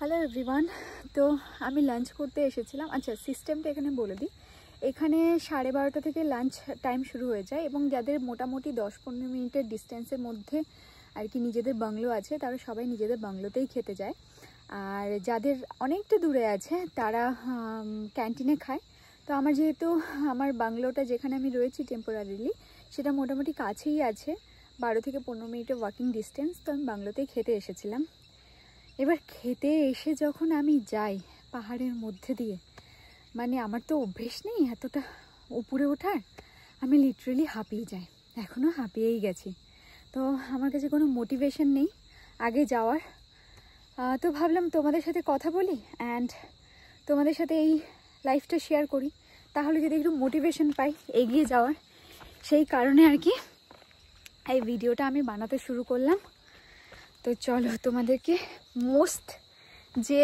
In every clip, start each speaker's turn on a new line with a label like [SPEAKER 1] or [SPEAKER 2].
[SPEAKER 1] Hello everyone. তো আমি lunch করতে এসেছিলাম। আচ্ছা, সিস্টেমটা এখানে বলে দিই। এখানে 12:30 থেকে লাঞ্চ টাইম শুরু হয়ে যায় এবং যাদের মোটামুটি 10-15 মিনিটের ডিস্টেন্সের মধ্যে আর কি নিজেদের বাংলো আছে, তারা সবাই নিজেদের বাংলোতেই খেতে যায়। আর যাদের অনেকটা দূরে আছে তারা ক্যান্টিনে খায়। তো আমার যেহেতু আমার বাংলোটা যেখানে আমি রয়েছি টেম্পোরারিলি, সেটা মোটামুটি কাছেই আছে, 12 থেকে 15 মিনিটের ওয়াকিং ডিস্টেন্স। তো আমি বাংলোতেই খেতে এসেছিলাম। এবার খেতে এসে যখন আমি যাই পাহাড়ের মধ্যে দিয়ে, মানে আমার তো অভ্যেস নেই এতটা উপরে ওঠার, আমি লিটারেলি হাঁপিয়ে যাই, এখনও হাঁপিয়েই গেছি। তো আমার কাছে কোনো মোটিভেশন নেই আগে যাওয়ার। তো ভাবলাম তোমাদের সাথে কথা বলি অ্যান্ড তোমাদের সাথে এই লাইফটা শেয়ার করি, তাহলে যদি একটু মোটিভেশন পাই এগিয়ে যাওয়ার, সেই কারণে আর কি এই ভিডিওটা আমি বানাতে শুরু করলাম। তো চলো তোমাদেরকে মোস্ট যে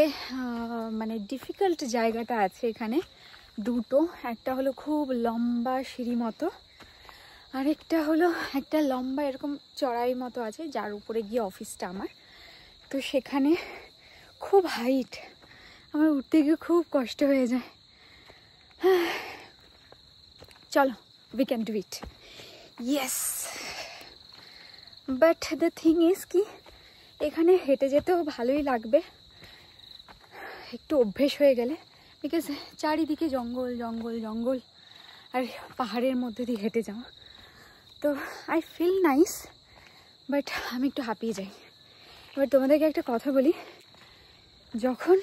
[SPEAKER 1] মানে ডিফিকাল্ট জায়গাটা আছে এখানে দুটো, একটা হলো খুব লম্বা সিঁড়ি মতো, আরেকটা হলো একটা লম্বা এরকম চড়াই মতো আছে যার উপরে গিয়ে অফিসটা আমার। তো সেখানে খুব হাইট, আমার উঠতে গিয়ে খুব কষ্ট হয়ে যায়। চলো, we can do it, yes. But the thing is কি, এখানে হেঁটে যেতেও ভালোই লাগবে একটু অভ্যেস হয়ে গেলে, বিকজ চারিদিকে জঙ্গল জঙ্গল জঙ্গল আর পাহাড়ের মধ্যে দিয়ে হেঁটে যাওয়া। তো আই ফিল নাইস, বাট আমি একটু হাঁপিয়ে যাই। এবার তোমাদেরকে একটা কথা বলি, যখন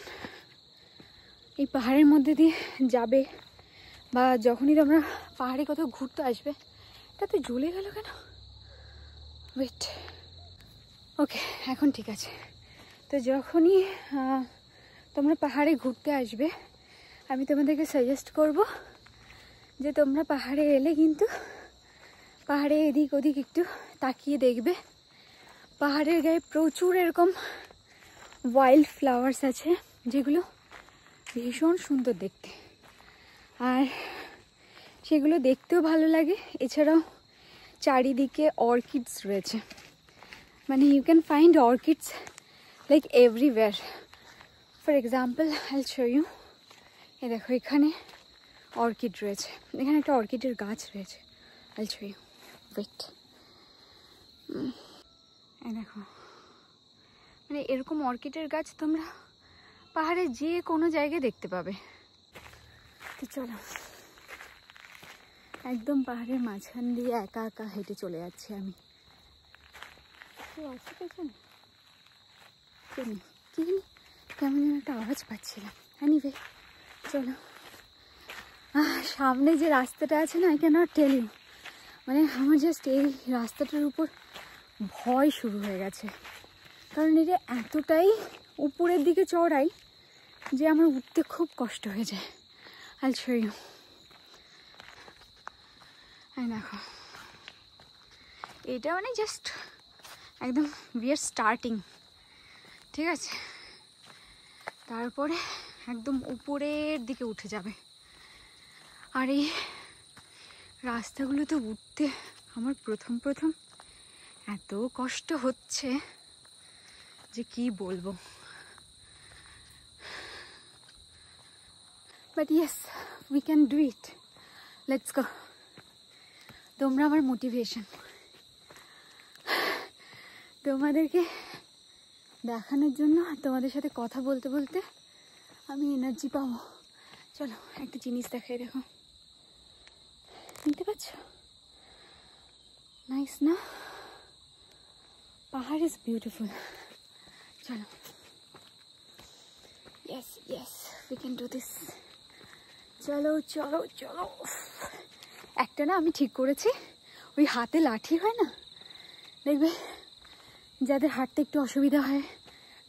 [SPEAKER 1] এই পাহাড়ের মধ্যে দিয়ে যাবে বা যখনই তোমরা পাহাড়ে কোথাও ঘুরতে আসবে, এটা তো জ্বলে গেল কেন? ওয়েট, ওকে এখন ঠিক আছে। তো যখনই তোমরা পাহাড়ে ঘুরতে আসবে, আমি তোমাদেরকে সাজেস্ট করব যে তোমরা পাহাড়ে এলে কিন্তু পাহাড়ে এদিক ওদিক একটু তাকিয়ে দেখবে। পাহাড়ের গায়ে প্রচুর এরকম ওয়াইল্ড ফ্লাওয়ার্স আছে যেগুলো ভীষণ সুন্দর দেখতে, আর সেগুলো দেখতেও ভালো লাগে। এছাড়াও চারিদিকে অর্কিডস রয়েছে, মানে you can find orchids like everywhere. For example I will show you, এই দেখো এখানে অর্কিড রয়েছে, এখানে একটা অর্কিডের গাছ রয়েছে, I will show you, wait. এই দেখো, মানে এরকম অর্কিডের গাছ তোমরা পাহাড়ে যে কোনো জায়গায় দেখতে পাবে। তো চলো, একদম পাহাড়ের মাঝখান দিয়ে একা একা হেঁটে চলে যাচ্ছি আমি। কেউ আছে পেছনে? কেমন একটা আওয়াজ পাচ্ছিলাম। এনিওয়ে চলো, সামনে যে রাস্তাটা আছে না, I can not tell you, মানে আমার জাস্ট এই রাস্তাটার উপর ভয় শুরু হয়ে গেছে, কারণ এটা এতটাই উপরের দিকে চড়াই যে আমার উঠতে খুব কষ্ট হয়ে যায়। I will show you. দেখো, এটা মানে জাস্ট একদম উই আর স্টার্টিং, ঠিক আছে? তারপরে একদম উপরের দিকে উঠে যাবে। আর এই রাস্তাগুলোতে উঠতে আমার প্রথম প্রথম এত কষ্ট হচ্ছে যে কি বলবো। But yes, we can do it, let's go. তোমরা আমার মোটিভেশন, তোমাদেরকে দেখানোর জন্য, তোমাদের সাথে কথা বলতে বলতে আমি এনার্জি পাবো। চলো একটা জিনিস দেখাই, দেখো, নিতে পারছো? নাইস না? পাহাড় ইজ বিউটিফুল। চলো, yes yes, we can do this. চলো চলো চলো। একটা না আমি ঠিক করেছি, ওই হাতে লাঠি হয় না, দেখবে যাদের হাঁটতে একটু অসুবিধা হয়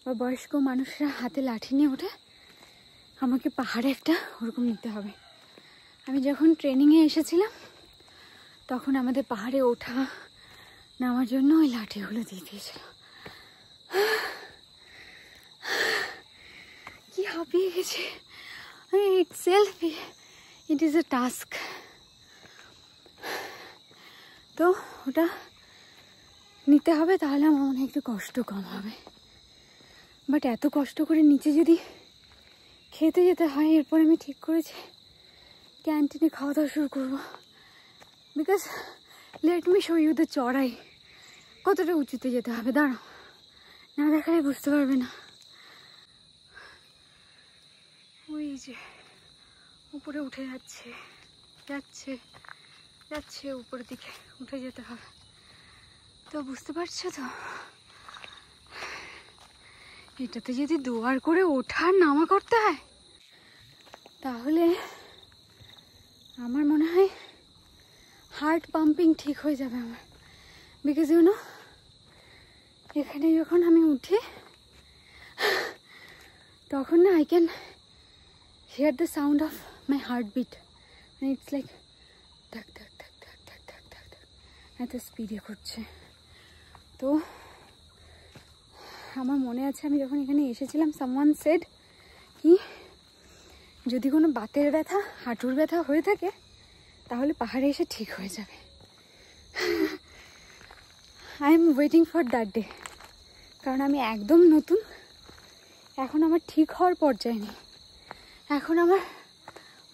[SPEAKER 1] বা বয়স্ক মানুষরা হাতে লাঠি নিয়ে ওঠে, আমাকে পাহাড়ে একটা ওরকম নিতে হবে। আমি যখন ট্রেনিংয়ে এসেছিলাম তখন আমাদের পাহাড়ে ওঠা নামার জন্য ওই লাঠিগুলো দিয়ে দিয়েছিল। কি হাঁপিয়ে গেছে, ইট ইজ এ টাস্ক। তো ওটা নিতে হবে, তাহলে আমার মনে হয় একটু কষ্ট কম হবে। বাট এত কষ্ট করে নিচে যদি খেতে যেতে হয়, এরপর আমি ঠিক করেছি ক্যান্টিনে খাওয়া দাওয়া শুরু করবো। Because let me show you the চড়াই, কতটা উঁচুতে যেতে হবে। দাঁড়াও, না দেখালে বুঝতে পারবে না। ওই যে উপরে উঠে যাচ্ছে যাচ্ছে যাচ্ছে, উপরের দিকে উঠে যেতে হবে। তো বুঝতে পারছো তো, এটাতে যদি দুবার করে ওঠা নামা করতে হয় তাহলে আমার মনে হয় হার্ট পাম্পিং ঠিক হয়ে যাবে আমার। বিকজ ইউ নো, এখানে যখন আমি উঠি তখন না I can here the sound of my heart beat. মানে ইটস লাইক ধাক ধাক ধাক ধাক ধাক ধাক ধাক ধাক এত স্পিডে করছে। তো আমার মনে আছে আমি যখন এখানে এসেছিলাম, সামওয়ান সেড কি যদি কোনো বাতের ব্যথা, হাঁটুর ব্যথা হয়ে থাকে তাহলে পাহাড়ে এসে ঠিক হয়ে যাবে। I am waiting for that day. কারণ আমি একদম নতুন, এখন আমার ঠিক হওয়ার পর্যায়ে নেই, এখন আমার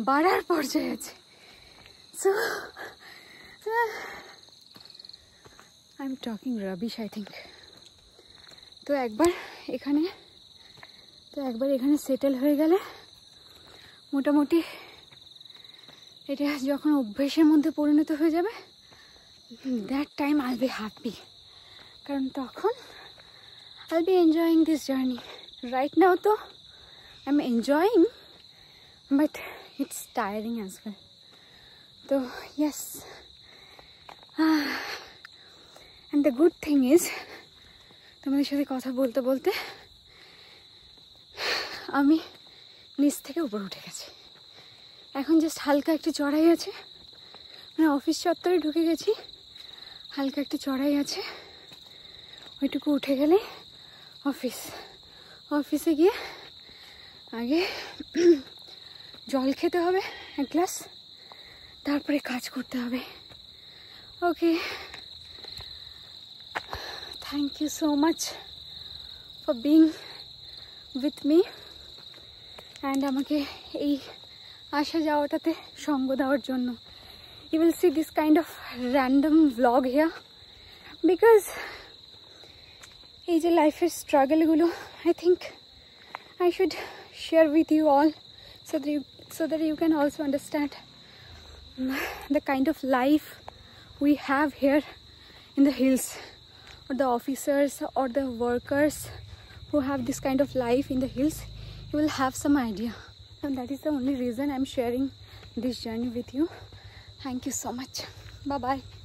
[SPEAKER 1] বাড়ার পর্যায়ে আছে। So I am talking rubbish I think. তো একবার এখানে সেটেল হয়ে গেলে মোটামুটি এটা যখন অভ্যেসের মধ্যে পরিণত হয়ে যাবে, that time I will be happy. কারণ তখন I will be enjoying this journey. Right now তো I am enjoying, but it's tiring as well. তো yes, and the good thing is তোমাদের সাথে কথা বলতে বলতে আমি নিচ থেকে উপরে উঠে গেছি। এখন জাস্ট হালকা একটু চড়াই আছে, মানে অফিস চত্বরে ঢুকে গেছি, হালকা একটু চড়াই আছে, ওইটুকু উঠে গেলে অফিসে গিয়ে আগে জল খেতে হবে এক গ্লাস, তারপরে কাজ করতে হবে। Okay, thank you so much for being with me and আমাকে এই আসা যাওয়াটাতে সঙ্গ দেওয়ার জন্য। You will see this kind of random vlog here because এই যে লাইফের স্ট্রাগলগুলো I think I should share with you all so that you can also understand the kind of life we have here in the hills, or the officers or the workers who have this kind of life in the hills. You will have some idea, and that is the only reason I'm sharing this journey with you. Thank you so much. Bye bye.